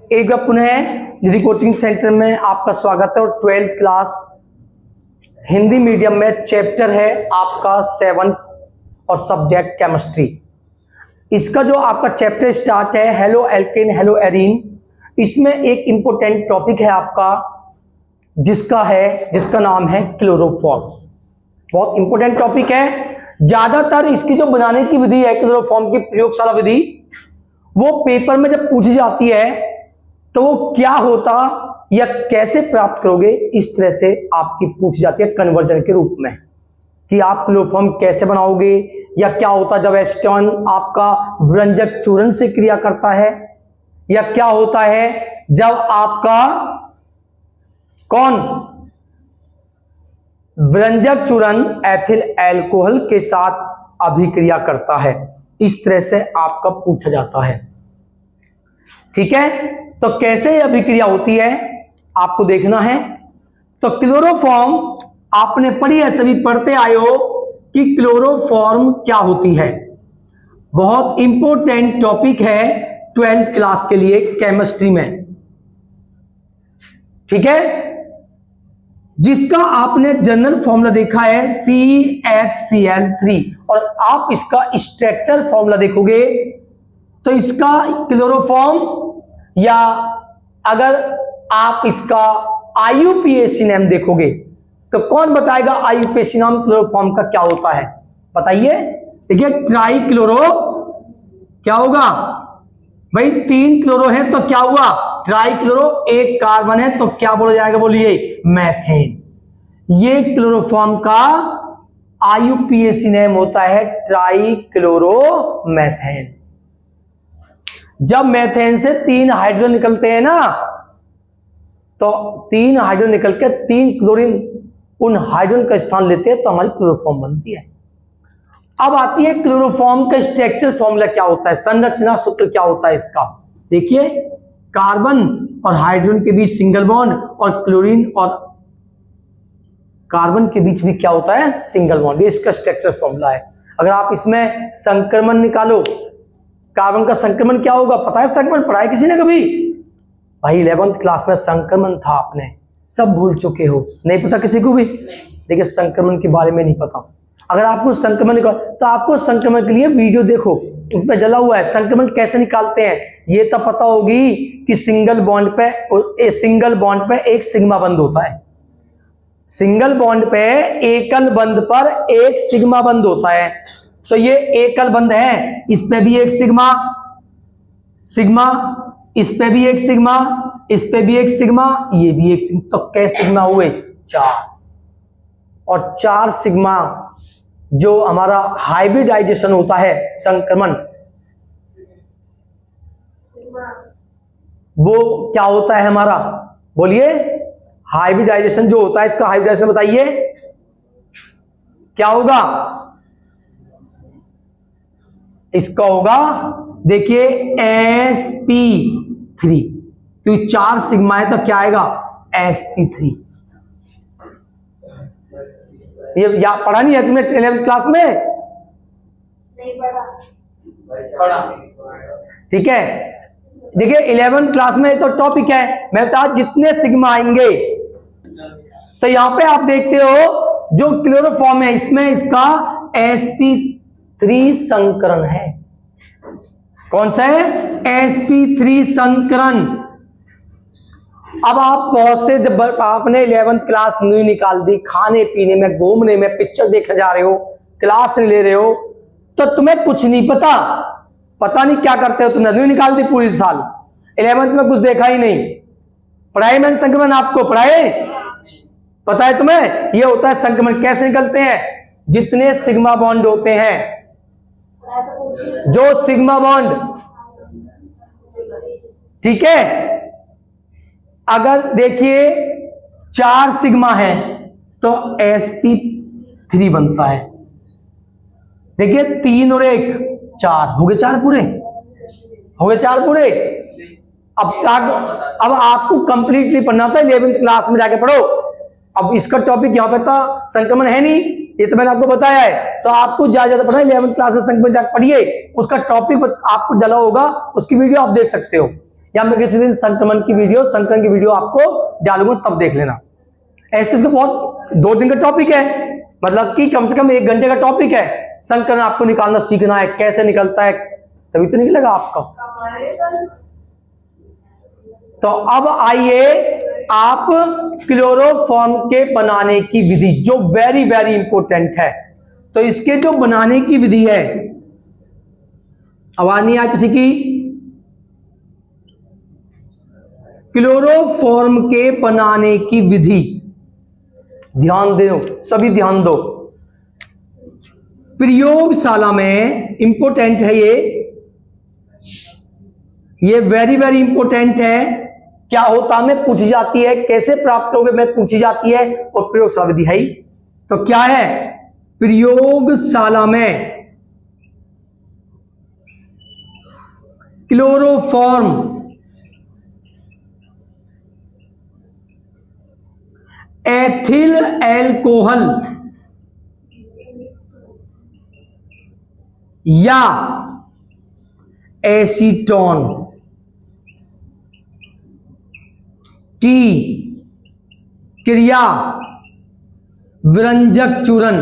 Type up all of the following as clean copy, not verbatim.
एक बार पुनः निधि coaching centre में आपका स्वागत है। और 12th क्लास हिंदी मीडियम में चैप्टर है आपका 7 और सब्जेक्ट केमिस्ट्री। इसका जो आपका चैप्टर स्टार्ट है हेलो एल्केन हेलो एरीन। इसमें एक इंपॉर्टेंट टॉपिक है आपका जिसका नाम है क्लोरोफॉर्म। बहुत इंपॉर्टेंट टॉपिक है। ज्यादातर इसकी जो बनाने की विधि है क्लोरोफॉर्म की प्रयोगशाला विधि, वो पेपर में जब पूछी जाती है तो वो क्या होता या कैसे प्राप्त करोगे, इस तरह से आपकी पूछी जाती है कन्वर्जन के रूप में कि आप क्लोरोफॉर्म कैसे बनाओगे, या क्या होता जब एसीटोन आपका व्यंजक चूर्ण से क्रिया करता है, या क्या होता है जब आपका व्यंजक चूर्ण एथिल अल्कोहल के साथ अभिक्रिया करता है। इस तरह से आपका पूछा जाता है। ठीक है, तो कैसे अभिक्रिया होती है आपको देखना है। तो क्लोरोफॉर्म आपने पढ़ी है, सभी पढ़ते आए हो कि क्लोरोफॉर्म क्या होती है। बहुत इंपॉर्टेंट टॉपिक है 12th क्लास के लिए केमिस्ट्री में। ठीक है, जिसका आपने जनरल फॉर्मूला देखा है CHCl3, और आप इसका स्ट्रक्चर फॉर्मूला देखोगे तो इसका क्लोरोफॉर्म, या अगर आप इसका IUPAC नाम देखोगे तो कौन बताएगा IUPAC नाम क्लोरोफॉर्म का क्या होता है, बताइए। देखिए ट्राई क्लोरो क्या होगा भाई, 3 क्लोरो है तो क्या हुआ ट्राई क्लोरो, 1 कार्बन है तो क्या बोला जाएगा, बोलिए मैथेन। ये क्लोरोफॉर्म का IUPAC नेम होता है ट्राई क्लोरो मैथेन। जब मैथेन से 3 हाइड्रोजन निकलते हैं ना, तो 3 हाइड्रोजन निकल के 3 क्लोरीन उन हाइड्रोजन का स्थान लेते हैं तो हमारी क्लोरोफॉर्म बनती है। अब आती है क्लोरोफॉर्म का स्ट्रक्चर फॉर्मूला क्या होता है, संरचना सूत्र क्या होता है इसका। देखिए कार्बन और हाइड्रोजन के बीच सिंगल बॉन्ड, और क्लोरीन और कार्बन के बीच भी क्या होता है सिंगल बॉन्ड। ये इसका स्ट्रक्चर फॉर्मूला है। अगर आप इसमें संक्रमण निकालो, कार्बन का संक्रमण क्या होगा पता है, संक्रमण पढ़ा है किसी ने कभी भाई 11th क्लास में संक्रमण था, आपने सब भूल चुके हो, नहीं पता किसी को भी। देखिए संक्रमण के बारे में नहीं पता, अगर आपको संक्रमण तो आपको संक्रमण के लिए वीडियो देखो, उसमें डला हुआ है संक्रमण कैसे निकालते हैं। ये तो पता होगी कि सिंगल बॉन्ड पे एक सिग्मा बंध होता है, सिंगल बॉन्ड पे एकल बंध पर एक सिग्मा बंध होता है। तो ये एकल बंध है, इस पे भी एक सिग्मा, इस पे भी एक सिग्मा, इस पे भी एक सिग्मा, ये भी एक सिग्मा। तो कैसे सिग्मा हुए 4, और 4 सिग्मा जो हमारा हाइब्रिडाइजेशन होता है संक्रमण, वो क्या होता है हमारा, बोलिए हाइब्रिडाइजेशन जो होता है, इसका हाइब्रिडाइजेशन बताइए क्या होगा। इसका होगा देखिए sp3, क्योंकि 4 सिग्मा है तो क्या आएगा sp3। ये या पढ़ा नहीं है तुमने 11th क्लास में? नहीं पढ़ा। ठीक है, देखिए 11th क्लास में तो टॉपिक है, मैं बता जितने सिग्मा आएंगे। तो यहां पे आप देखते हो जो क्लोरोफॉर्म है इसमें इसका sp3 संकरण है। कौन सा है sp3 संकरण। अब आप बहुत से जब आपने 11th क्लास नहीं निकाल दी, खाने पीने में घूमने में पिक्चर देखने जा रहे हो, क्लास नहीं ले रहे हो, तो तुम्हें कुछ नहीं पता नहीं क्या करते हो, तुमने नहीं निकाल दी पूरी साल, 11th में कुछ देखा ही नहीं। पढ़ाई मैंने संक्रमण आपको पढ़ाए, पता है तुम्हें ये होता है संक्रमण कैसे निकलते हैं। जितने सिग्मा बॉन्ड होते हैं, जो सिग्मा बॉन्ड, ठीक है, अगर देखिए 4 सिग्मा है तो sp3 बनता है। देखिए 3 और 1 4 हो गए, 4 पूरे हो गए, 4 पूरे। अब आपको कंप्लीटली पढ़ना था, 11th क्लास में जाके पढ़ो। अब इसका टॉपिक यहाँ पे था संक्रमण है नहीं, ये तो मैंने आपको बताया है, तो आपको ज्यादा पढ़ना है 11th क्लास में संक्रमण जाकर पढ़िए, उसका टॉपिक आपको डला होगा, उसकी वीडियो आप देख सकते हो। या मैं किसी दिन संक्रमण की वीडियो आपको डालूंगा, तब देख लेना। ऐसे तो इसका बहुत 2 दिन का टॉपिक है, मतलब कि कम से कम 1 घंटे का टॉपिक है। संक्रमण आपको निकालना सीखना है, कैसे निकलता है, तभी तो निकलेगा आपका। तो अब आइए आप क्लोरोफॉर्म के बनाने की विधि, जो वेरी वेरी इंपॉर्टेंट है। तो इसके जो बनाने की विधि है, आवाज नहीं आ किसी की? क्लोरोफॉर्म के बनाने की विधि, ध्यान दो, सभी ध्यान दो। प्रयोगशाला में इंपॉर्टेंट है ये वेरी वेरी इंपॉर्टेंट है। क्या होता में पूछी जाती है, कैसे प्राप्त करोगे में पूछी जाती है, और प्रयोगशाला विधि है। तो क्या है? प्रयोगशाला में क्लोरोफॉर्म एथिल एल्कोहल या एसीटोन की क्रिया विरंजक चूर्ण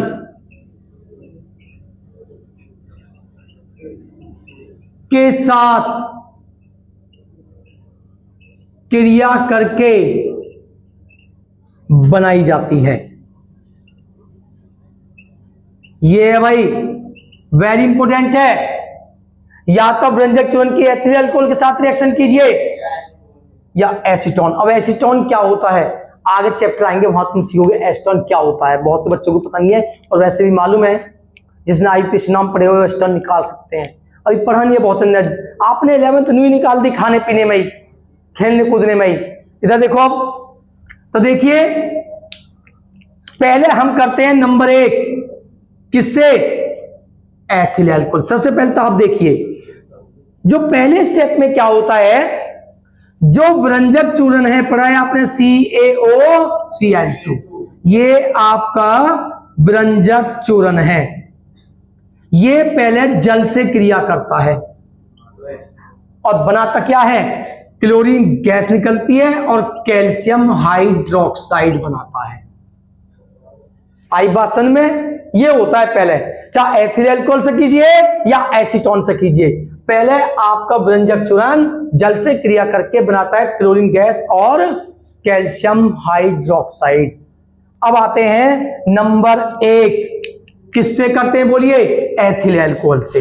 के साथ क्रिया करके बनाई जाती है। ये है भाई, वेरी इंपॉर्टेंट है। या तो विरंजक चूर्ण की एथिल अल्कोहल के साथ रिएक्शन कीजिए या एसीटोन। अब एसीटोन क्या होता है, आगे चैप्टर आएंगे वहां तुम सीखोगे एसीटोन क्या होता है। बहुत से बच्चों को पता नहीं है, और वैसे भी मालूम है, जिसने आईपीएस नाम पढ़े हुए एसीटोन निकाल सकते हैं। अभी पढ़ा नहीं है बहुत, आपने 11th नहीं निकाल दी, खाने पीने में ही, खेलने कूदने में ही। इधर देखो अब, तो देखिए पहले हम करते हैं नंबर 1, किससे? Ethyl alcohol. सबसे पहले तो आप देखिए, जो पहले स्टेप में क्या होता है, जो विरंजक चूर्ण है, पढ़ा है आपने CaOCl2, ये आपका विरंजक चूर्ण है। ये पहले जल से क्रिया करता है और बनाता क्या है? क्लोरीन गैस निकलती है और कैल्शियम हाइड्रोक्साइड बनाता है। आई बासन में ये होता है पहले, चाहे एथिल अल्कोहल से कीजिए या एसीटोन से कीजिए, पहले आपका विरंजक चूर्ण जल से क्रिया करके बनाता है क्लोरीन गैस और कैल्शियम हाइड्रोक्साइड। अब आते हैं नंबर 1, किससे करते हैं बोलिए? एथिल अल्कोहल से।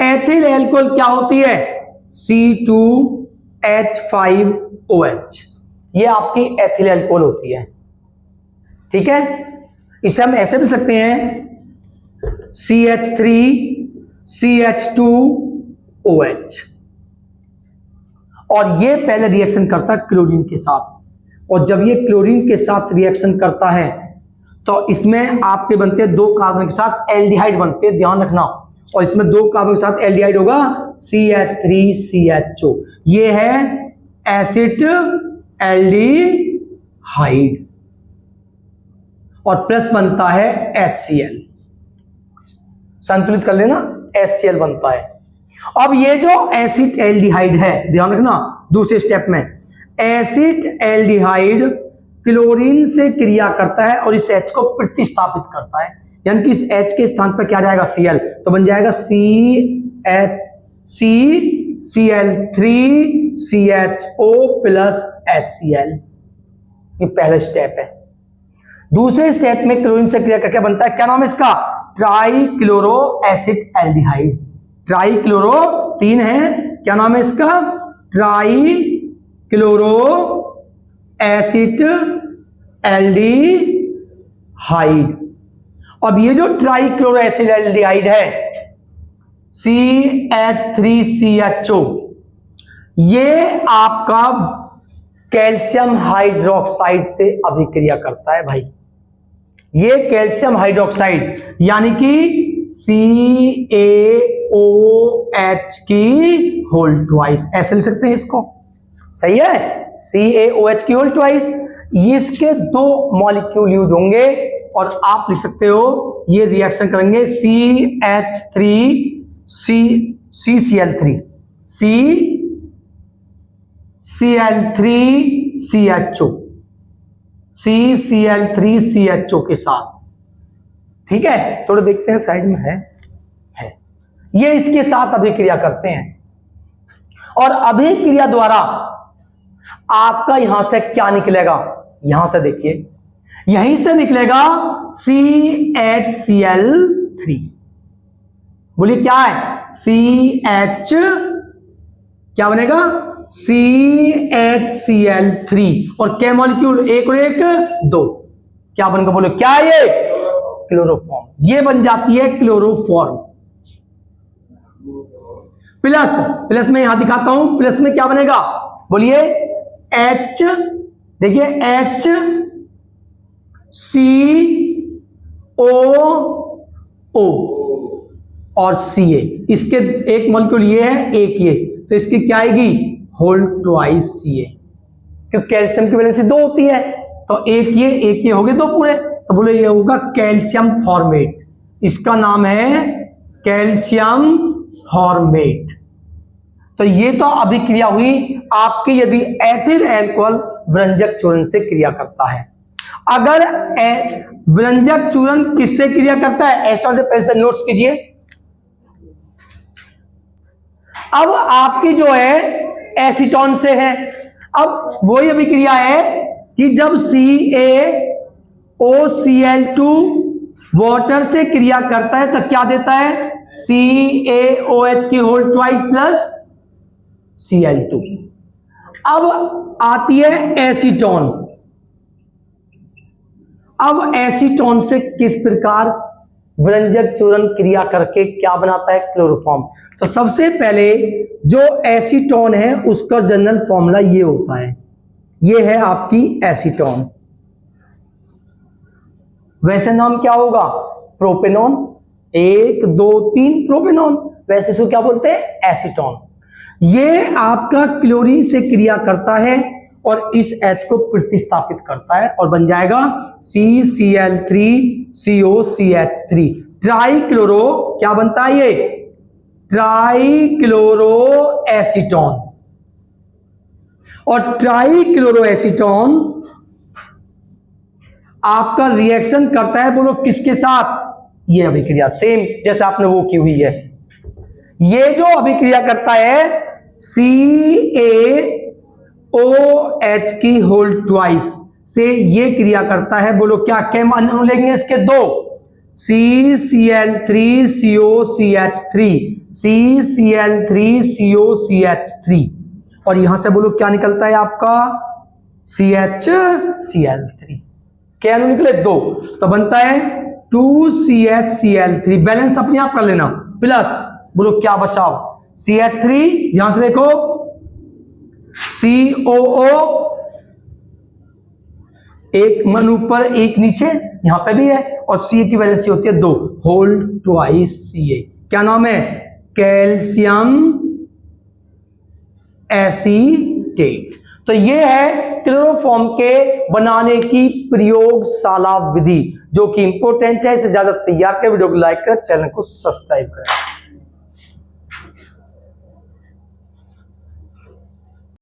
एथिल अल्कोहल क्या होती है? C2H5OH, ये आपकी एथिल अल्कोहल होती है। ठीक है, इसे हम ऐसे भी सकते हैं CH3CH2OH, और ये पहले रिएक्शन करता है क्लोरीन के साथ, और जब ये क्लोरीन के साथ रिएक्शन करता है तो इसमें आपके बनते हैं 2 कार्बन के साथ एल्डिहाइड बनते हैं, ध्यान रखना। और इसमें 2 कार्बन के साथ एल्डिहाइड होगा CH3CHO, ये है एसिड एल्डिहाइड, और प्लस बनता है HCl, संतुलित कर लेना, HCl बनता है। अब ये जो एसिड एल्डिहाइड है, ध्यान रखना, दूसरे स्टेप में एसिड एल्डिहाइड क्लोरीन से क्रिया करता है और इस H को प्रतिस्थापित करता है, यानी कि इस H के स्थान पर क्या जाएगा? Cl, तो बन जाएगा CCl3CHO प्लस HCl। ये पहला स्टेप है। दूसरे स्टेप में क्लोरीन से क्रिया करके बनता है, क्या नाम है इसका? Trichloro acid aldehyde. ट्राइक्लोरो 3 है, क्या नाम है इसका? Trichloro acid aldehyde. अब ये जो ट्राइक्लोरो एसिड एल्डिहाइड है CH3CHO, ये आपका कैल्शियम हाइड्रोक्साइड से अभिक्रिया करता है भाई। ये कैल्शियम हाइड्रोक्साइड यानी कि CaOH की होल ट्वाइस, ऐसे लिख सकते हैं इसको, सही है? CaOH की होल ट्वाइस। इसके 2 मॉलिक्यूल यूज होंगे और आप लिख सकते हो ये रिएक्शन करेंगे CH3CCl3 CCl3CHO CCl3CHO के साथ। ठीक है, थोड़ा देखते हैं साइड में है ये इसके साथ अभिक्रिया करते हैं और अभिक्रिया द्वारा आपका यहां से क्या निकलेगा, यहां से देखिए यहीं से निकलेगा CHCl3। बोलिए क्या है, CH क्या बनेगा CHCl3 और क्या मॉलिक्यूल, एक और एक दो, क्या बनेगा बोलो क्या है ये, क्लोरोफॉर्म। ये बन जाती है क्लोरोफॉर्म। प्लस में यहां दिखाता हूं, प्लस में क्या बनेगा बोलिए H, देखिए HCOO और Ca, इसके एक मॉलिक्यूल ये है एक ये, तो इसकी क्या आएगी होल ट्वाइस Ca, क्योंकि कैल्शियम की वैलेंसी 2 होती है, तो एक ये हो गए 2 पूरे, तो बोले ये होगा कैल्शियम फॉर्मेट। इसका नाम है कैल्शियम फॉर्मेट। तो ये तो अभिक्रिया हुई आपकी यदि एथिल अल्कोहल व्यंजक चूर्ण से क्रिया करता है। अगर व्यंजक चूर्ण किससे क्रिया करता है, एस्टोन से पहले नोट्स कीजिए। अब आपकी जो है एसीटोन से है, अब वही अभिक्रिया है कि जब CaOCl2 वाटर से क्रिया करता है तो क्या देता है CaOH की होल ट्वाइस प्लस Cl2। अब आती है एसीटोन। अब एसीटोन से किस प्रकार व्यंजक चूर्ण क्रिया करके क्या बनाता है क्लोरोफॉर्म। तो सबसे पहले जो एसीटोन है उसका जनरल फॉर्मूला ये होता है, ये है आपकी एसीटोन। वैसे नाम क्या होगा प्रोपेनॉन, 1 2 3 प्रोपेनॉन, वैसे इसको क्या बोलते हैं एसीटोन। ये आपका क्लोरीन से क्रिया करता है और इस H को प्रतिस्थापित करता है और बन जाएगा CCl3COCH3 ट्राइक्लोरो, क्या बनता है ये ट्राइक्लोरो एसीटोन। और ट्राइक्लोरो एसीटोन आपका रिएक्शन करता है बोलो किसके साथ, ये अभिक्रिया सेम जैसे आपने वो की हुई है। ये जो अभिक्रिया करता है CaOH की होल ट्वाइस से ये क्रिया करता है, बोलो क्या केम लेंगे इसके 2 CCl3COCH3 CCl3COCH3 और यहां से बोलो क्या निकलता है आपका CHCl3, क्या निकले 2, तो बनता है 2CHCl3। बैलेंस अपने आप कर लेना, प्लस बोलो क्या बचाओ CH3, यहां से देखो COO, एक मन ऊपर एक नीचे यहां पे भी है, और Ca की वैलेंसी होती है 2 होल ट्वाइस Ca। क्या नाम है कैल्शियम एसीटेट। तो ये है क्लोरोफॉर्म के बनाने की प्रयोगशाला विधि जो कि इंपॉर्टेंट है। इसे ज्यादा तैयार कर वीडियो को लाइक कर चैनल को सब्सक्राइब करें।